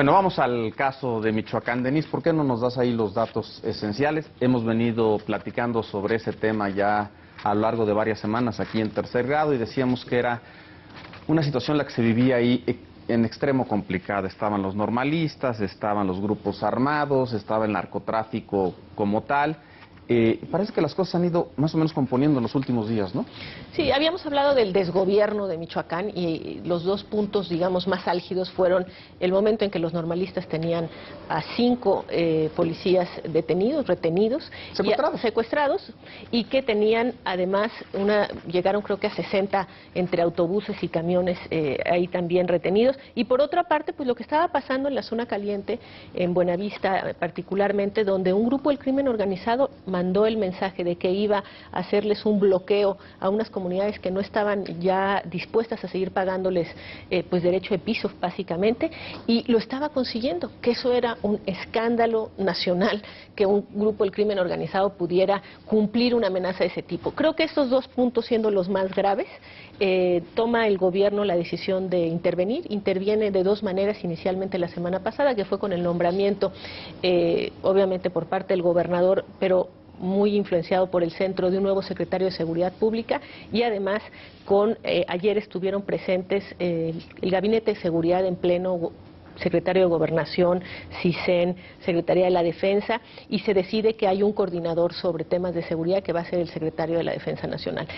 Bueno, vamos al caso de Michoacán. Denise, ¿por qué no nos das ahí los datos esenciales? Hemos venido platicando sobre ese tema ya a lo largo de varias semanas aquí en Tercer Grado y decíamos que era una situación la que se vivía ahí en extremo complicada. Estaban los normalistas, estaban los grupos armados, estaba el narcotráfico como tal. Parece que las cosas han ido más o menos componiendo en los últimos días, ¿no? Sí, habíamos hablado del desgobierno de Michoacán y los dos puntos, digamos, más álgidos fueron el momento en que los normalistas tenían a 5 policías retenidos, secuestrados, y que tenían además llegaron creo que a 60 entre autobuses y camiones ahí también retenidos. Y por otra parte, pues lo que estaba pasando en la zona caliente, en Buenavista particularmente, donde un grupo del crimen organizado mandó el mensaje de que iba a hacerles un bloqueo a unas comunidades que no estaban ya dispuestas a seguir pagándoles pues derecho de piso básicamente, y lo estaba consiguiendo, que eso era un escándalo nacional, que un grupo del crimen organizado pudiera cumplir una amenaza de ese tipo. Creo que estos dos puntos, siendo los más graves, toma el gobierno la decisión de interviene de dos maneras inicialmente la semana pasada, que fue con el nombramiento obviamente por parte del gobernador, pero muy influenciado por el centro, de un nuevo secretario de Seguridad Pública, y además ayer estuvieron presentes el Gabinete de Seguridad en pleno, secretario de Gobernación, CISEN, Secretaría de la Defensa, y se decide que hay un coordinador sobre temas de seguridad que va a ser el secretario de la Defensa Nacional.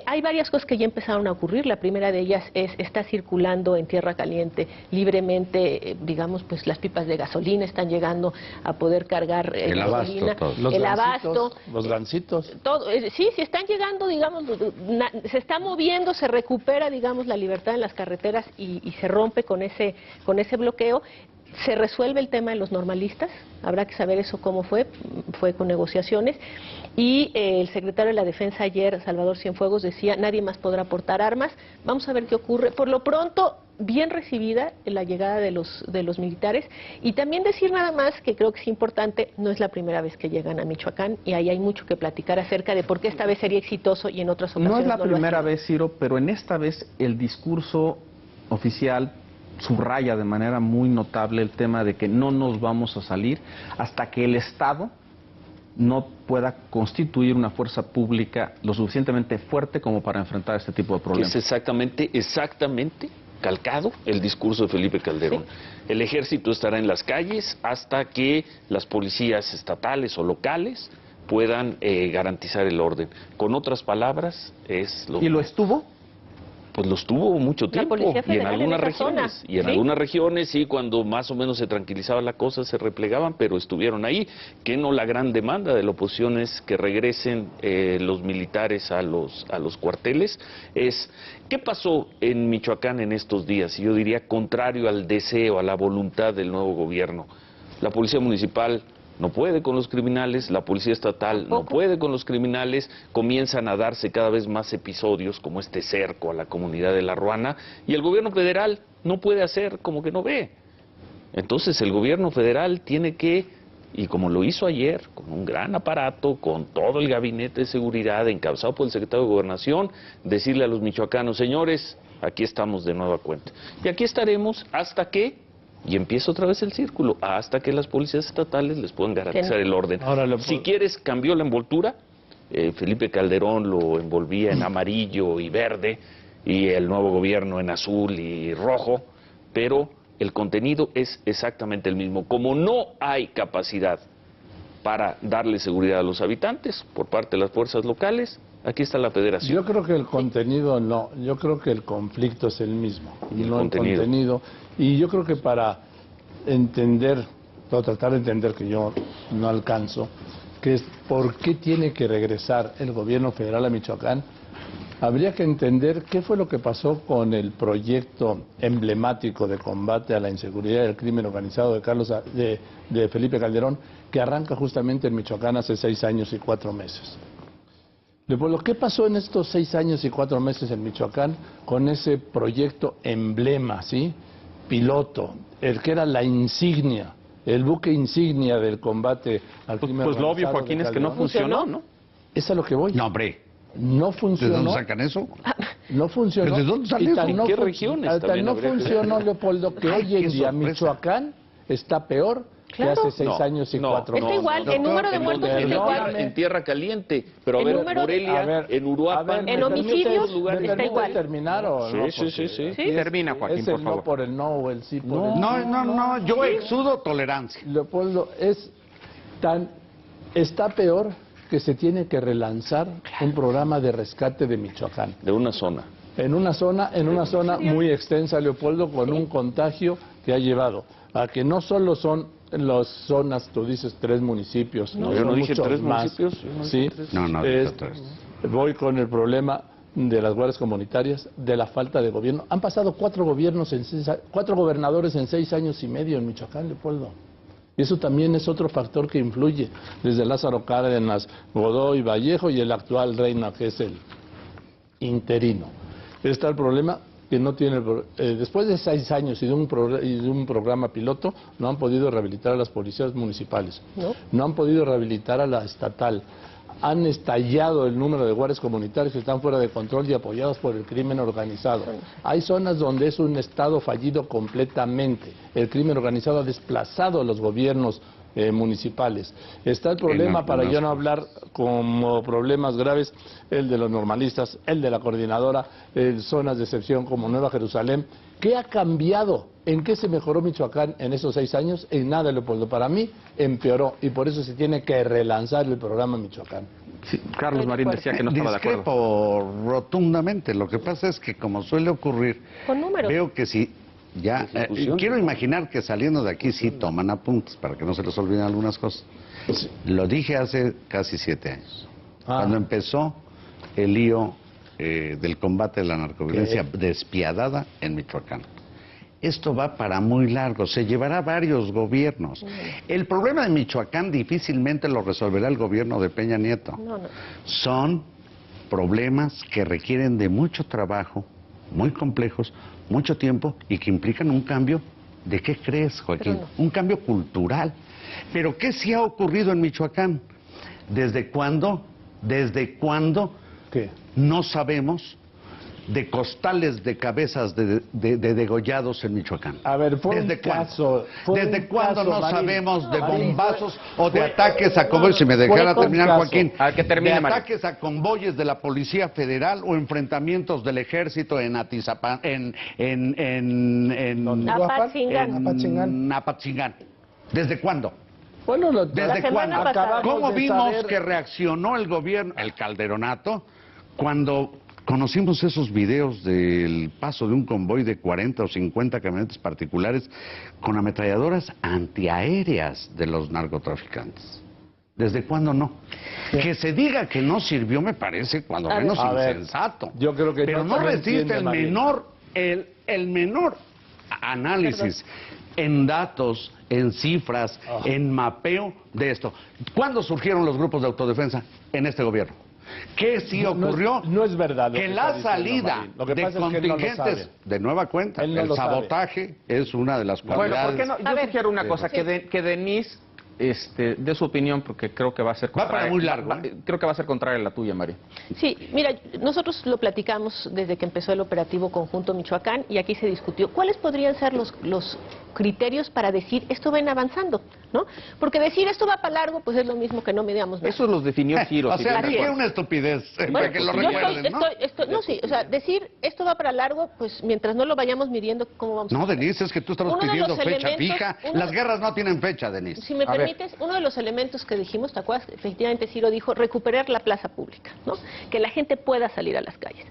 Hay varias cosas que ya empezaron a ocurrir. La primera de ellas está circulando en Tierra Caliente libremente, digamos, pues las pipas de gasolina están llegando a poder cargar el gasolina, abasto, los gancitos. Todo, sí, están llegando, digamos, se está moviendo, se recupera, digamos, la libertad en las carreteras y se rompe con ese bloqueo. Se resuelve el tema de los normalistas, habrá que saber eso cómo fue con negociaciones, y el secretario de la Defensa ayer, Salvador Cienfuegos, decía: nadie más podrá portar armas. Vamos a ver qué ocurre. Por lo pronto, bien recibida la llegada de los militares, y también decir nada más que creo que es importante, no es la primera vez que llegan a Michoacán, y ahí hay mucho que platicar acerca de por qué esta vez sería exitoso y en otras ocasiones no es la primera vez, Ciro, pero en esta vez el discurso oficial subraya de manera muy notable el tema de que no nos vamos a salir hasta que el Estado no pueda constituir una fuerza pública lo suficientemente fuerte como para enfrentar este tipo de problemas. Es exactamente calcado el discurso de Felipe Calderón. Sí. El ejército estará en las calles hasta que las policías estatales o locales puedan garantizar el orden. Con otras palabras, es lo... ¿Y lo estuvo? Pues los tuvo mucho tiempo, y en algunas regiones, algunas regiones sí, cuando más o menos se tranquilizaba la cosa se replegaban, pero estuvieron ahí. Que no, la gran demanda de la oposición es que regresen los militares a los cuarteles. ¿Qué pasó en Michoacán en estos días? Y yo diría contrario al deseo, a la voluntad del nuevo gobierno. La policía municipal no puede con los criminales, la policía estatal no puede con los criminales, comienzan a darse cada vez más episodios como este cerco a la comunidad de La Ruana, y el gobierno federal no puede hacer como que no ve. Entonces el gobierno federal tiene que, y como lo hizo ayer, con un gran aparato, con todo el gabinete de seguridad encabezado por el secretario de Gobernación, decirle a los michoacanos: señores, aquí estamos de nueva cuenta. Y aquí estaremos hasta que... Y empieza otra vez el círculo, hasta que las policías estatales les puedan garantizar el orden. Si quieres, cambió la envoltura. Felipe Calderón lo envolvía en amarillo y verde, y el nuevo gobierno en azul y rojo, pero el contenido es exactamente el mismo. Como no hay capacidad para darle seguridad a los habitantes por parte de las fuerzas locales, aquí está la federación. Yo creo que el contenido no, yo creo que el conflicto es el mismo, y no el contenido. Y yo creo que para entender, o tratar de entender, que yo no alcanzo, que es por qué tiene que regresar el gobierno federal a Michoacán, habría que entender qué fue lo que pasó con el proyecto emblemático de combate a la inseguridad y el crimen organizado de Felipe Calderón, que arranca justamente en Michoacán hace 6 años y 4 meses. ¿Qué pasó en estos 6 años y 4 meses en Michoacán con ese proyecto emblema, ¿sí?, piloto, el que era la insignia, el buque insignia del combate al crimen organizado? Pues lo obvio, Joaquín, es que no funcionó, ¿no? Es a lo que voy. No, hombre. No funcionó. ¿De dónde sacan eso? No funcionó. ¿De dónde sale eso? ¿En qué regiones? No funcionó, Leopoldo, que hoy en día Michoacán está peor que hace 6 años y 4 meses. Está igual, el número de muertos está igual. En Tierra Caliente, pero a ver, Morelia, en Uruapan, en homicidios está igual. ¿Terminar o no? Sí. Termina, Joaquín, es el por favor. no por el no o el sí por el sí. No, yo exudo tolerancia. Leopoldo, está peor que se tiene que relanzar un programa de rescate de Michoacán. de una zona. En una zona muy extensa, Leopoldo, con un contagio que ha llevado a que no solo son las zonas, tú dices 3 municipios, No, yo son no dije muchos 3 más. municipios. Sí, No, voy con el problema de las guardias comunitarias, de la falta de gobierno. Han pasado 4 gobernadores en 6 años y medio en Michoacán, Leopoldo. Y eso también es otro factor que influye, desde Lázaro Cárdenas, Godoy, Vallejo y el actual Reina, que es el interino. Está el problema que no tiene, después de 6 años y de un programa piloto, no han podido rehabilitar a las policías municipales, no han podido rehabilitar a la estatal. Han estallado el número de guardias comunitarios que están fuera de control y apoyados por el crimen organizado. Hay zonas donde es un estado fallido completamente. El crimen organizado ha desplazado a los gobiernos municipales. Está el problema, para ya no hablar como problemas graves, el de los normalistas, el de la coordinadora, zonas de excepción como Nueva Jerusalén. ¿Qué ha cambiado? ¿En qué se mejoró Michoacán en esos 6 años? En nada, Leopoldo. Para mí, empeoró. Y por eso se tiene que relanzar el programa Michoacán. Sí, Carlos Marín decía que no estaba de acuerdo. Discrepo rotundamente. Lo que pasa es que, como suele ocurrir, con números, veo que si ya... quiero imaginar que saliendo de aquí sí toman apuntes para que no se les olviden algunas cosas. Lo dije hace casi 7 años. Cuando empezó el lío del combate de la narcoviolencia despiadada en Michoacán. Esto va para muy largo, se llevará varios gobiernos. El problema de Michoacán difícilmente lo resolverá el gobierno de Peña Nieto. Son problemas que requieren de mucho trabajo, muy complejos, mucho tiempo y que implican un cambio. ¿De qué crees, Joaquín? Un cambio cultural. ¿Pero qué sí ha ocurrido en Michoacán? ¿Desde cuándo? ¿Qué? No sabemos de costales de cabezas de degollados en Michoacán. A ver, ¿Desde cuándo no sabemos de bombazos o de ataques a convoyes? Si me dejara terminar, Joaquín. De ataques a convoyes de la Policía Federal o enfrentamientos del Ejército en Atizapán, en Apatzingán. ¿Desde cuándo? Bueno, ¿desde cuándo? ¿Cómo vimos que reaccionó el gobierno, el Calderonato, cuando conocimos esos videos del paso de un convoy de 40 o 50 camionetes particulares con ametralladoras antiaéreas de los narcotraficantes? ¿Desde cuándo no? Que se diga que no sirvió me parece cuando menos insensato. Yo creo que pero no resiste el menor análisis en datos, en cifras, en mapeo de esto. ¿Cuándo surgieron los grupos de autodefensa en este gobierno? ¿Qué sí ocurrió? No es verdad. Que la salida de contingentes de nueva cuenta, el sabotaje es una de las cualidades. Bueno, ¿por qué no? Yo sugiero una cosa, que Denise dé su opinión, porque creo que va a ser contraria. Va para muy largo. Creo que va a ser contraria a la tuya, María. Sí, mira, nosotros lo platicamos desde que empezó el operativo conjunto Michoacán y aquí se discutió cuáles podrían ser los criterios para decir esto ven avanzando, ¿no? Porque decir esto va para largo, pues es lo mismo que no medíamos nada. Eso los definió Ciro. O sea, dije una estupidez, para que lo recuerden, ¿no? O sea, decir esto va para largo, pues mientras no lo vayamos midiendo, ¿cómo vamos a hacer? No, Denise, es que tú estabas pidiendo fecha fija. Las guerras no tienen fecha, Denise. Si me permites, uno de los elementos que dijimos, ¿te acuerdas? Efectivamente, Ciro dijo recuperar la plaza pública, ¿no? Que la gente pueda salir a las calles.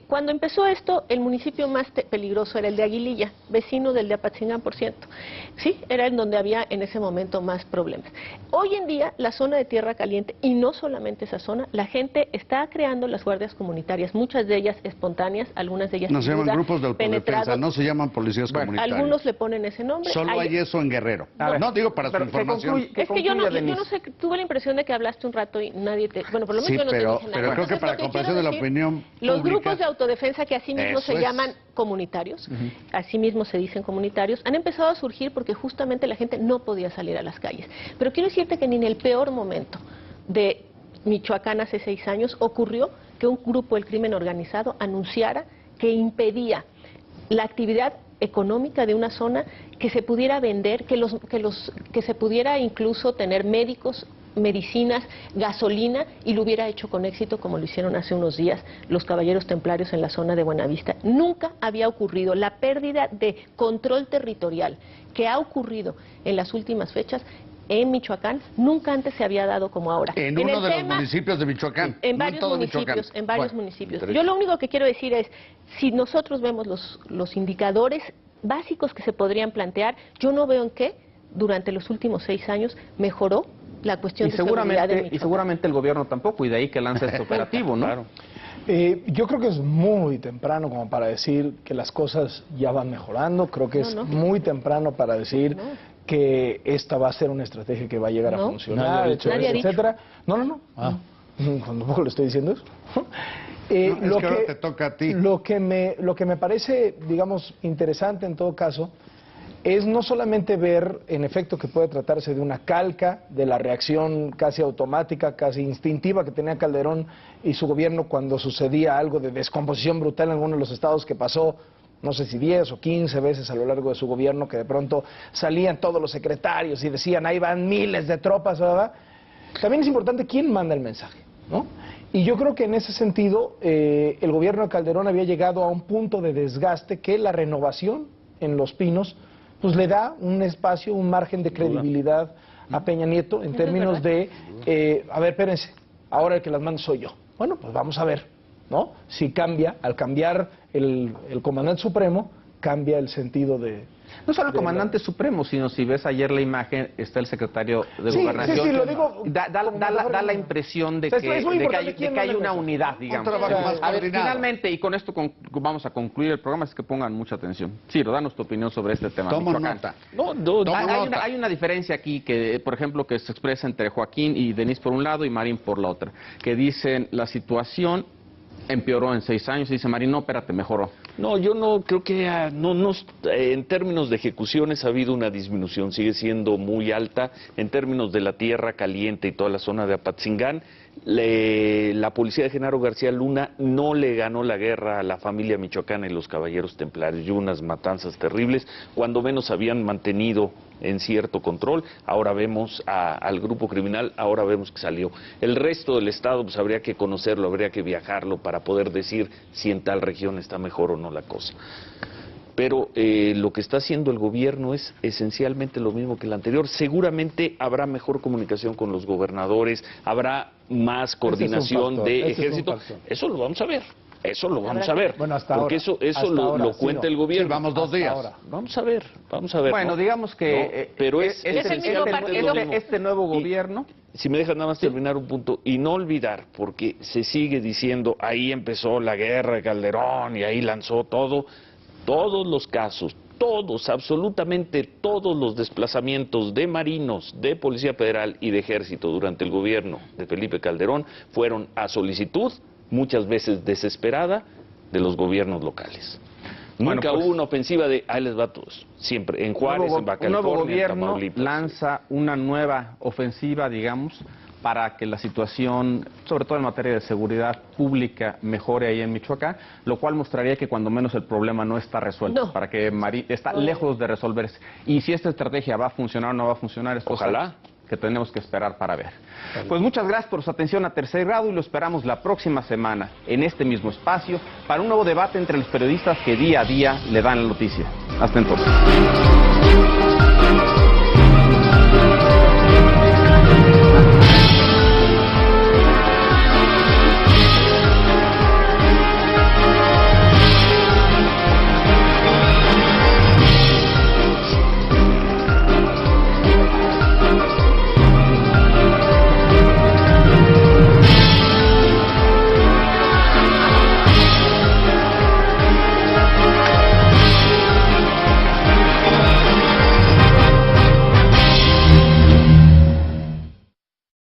Cuando empezó esto, el municipio más peligroso era el de Aguililla, vecino del de Apatzingán, por cierto. Sí, era en donde había en ese momento más problemas. Hoy en día, la zona de Tierra Caliente, y no solamente esa zona, la gente está creando las guardias comunitarias, muchas de ellas espontáneas, algunas de ellas no se llaman grupos de autodefensa, no se llaman policías comunitarias. Algunos le ponen ese nombre. Solo hay eso en Guerrero. No digo para su información. Es que yo no sé, tuve la impresión de que hablaste un rato y nadie te... Bueno, por lo menos yo no te dije nada. Pero creo que para comprensión de la opinión los grupos de autodefensa, que así mismo se llaman comunitarios, así mismo se dicen comunitarios, han empezado a surgir porque justamente la gente no podía salir a las calles. Pero quiero decirte que ni en el peor momento de Michoacán hace 6 años ocurrió que un grupo del crimen organizado anunciara que impedía la actividad económica de una zona que se pudiera vender, que se pudiera incluso tener médicos, medicinas, gasolina, y lo hubiera hecho con éxito como lo hicieron hace unos días los caballeros templarios en la zona de Buenavista. Nunca había ocurrido la pérdida de control territorial que ha ocurrido en las últimas fechas en Michoacán, nunca antes se había dado como ahora. En uno de los municipios de Michoacán. En varios municipios. Yo lo único que quiero decir es, si nosotros vemos los indicadores básicos que se podrían plantear, yo no veo en qué durante los últimos 6 años mejoró la cuestión de seguridad de Michoacán. Y seguramente el gobierno tampoco, y de ahí que lanza este operativo, ¿no? Claro. Yo creo que es muy temprano como para decir que las cosas ya van mejorando. Creo que es muy temprano para decir que esta va a ser una estrategia que va a llegar a funcionar, etcétera. No. Tampoco le estoy diciendo eso. Lo que ahora te toca a ti. Lo que me parece, digamos, interesante en todo caso, es no solamente ver, en efecto, que puede tratarse de una calca de la reacción casi automática, casi instintiva que tenía Calderón y su gobierno cuando sucedía algo de descomposición brutal en alguno de los estados, que pasó, no sé si 10 o 15 veces a lo largo de su gobierno, que de pronto salían todos los secretarios y decían, ahí van miles de tropas, ¿verdad? También es importante quién manda el mensaje, ¿no? Y yo creo que en ese sentido el gobierno de Calderón había llegado a un punto de desgaste que la renovación en Los Pinos pues le da un espacio, un margen de credibilidad a Peña Nieto en términos de, a ver, espérense, ahora el que las manda soy yo. Bueno, pues vamos a ver, ¿no? Si cambia, al cambiar el comandante supremo, cambia el sentido de... No solo el comandante supremo, sino si ves ayer la imagen, está el secretario de Gobernación. Sí, lo digo. Da la impresión de que hay una unidad, digamos. A ver, finalmente, y con esto vamos a concluir el programa, es que pongan mucha atención. Ciro, danos tu opinión sobre este tema. Toma nota. Hay una diferencia aquí, que por ejemplo, que se expresa entre Joaquín y Denise por un lado y Marín por la otra, que dicen la situación empeoró en 6 años, y dice Marín, no, espérate, mejoró. No, yo no creo que en términos de ejecuciones ha habido una disminución, sigue siendo muy alta. En términos de la tierra caliente y toda la zona de Apatzingán, la policía de Genaro García Luna no le ganó la guerra a la familia michoacana y los caballeros templarios, y unas matanzas terribles, cuando menos habían mantenido en cierto control. Ahora vemos al grupo criminal, ahora vemos que salió. El resto del estado, pues habría que conocerlo, habría que viajarlo para poder decir si en tal región está mejor o no la cosa. Pero lo que está haciendo el gobierno es esencialmente lo mismo que el anterior. Seguramente habrá mejor comunicación con los gobernadores, habrá más coordinación de ejército. Eso lo vamos a ver. Eso lo vamos a ver. Bueno, hasta porque ahora, eso lo cuenta el gobierno. Sí, vamos 2 días. Ahora. Vamos a ver. Bueno, digamos que pero este nuevo gobierno. Si me dejas nada más terminar un punto, y no olvidar, porque se sigue diciendo, ahí empezó la guerra de Calderón y ahí lanzó todo. Todos los casos, todos, absolutamente todos los desplazamientos de marinos, de Policía Federal y de Ejército durante el gobierno de Felipe Calderón fueron a solicitud, muchas veces desesperada, de los gobiernos locales. Nunca hubo una ofensiva de, ahí les va a todos, siempre, en Juárez, en Baja California, un nuevo gobierno en Tamaulipas. Lanza una nueva ofensiva, digamos, para que la situación, sobre todo en materia de seguridad pública, mejore ahí en Michoacán, lo cual mostraría que cuando menos el problema no está resuelto, para que está lejos de resolverse. Y si esta estrategia va a funcionar o no va a funcionar, es cosa que tenemos que esperar para ver. Pues muchas gracias por su atención a Tercer Grado, y lo esperamos la próxima semana en este mismo espacio para un nuevo debate entre los periodistas que día a día le dan la noticia. Hasta entonces.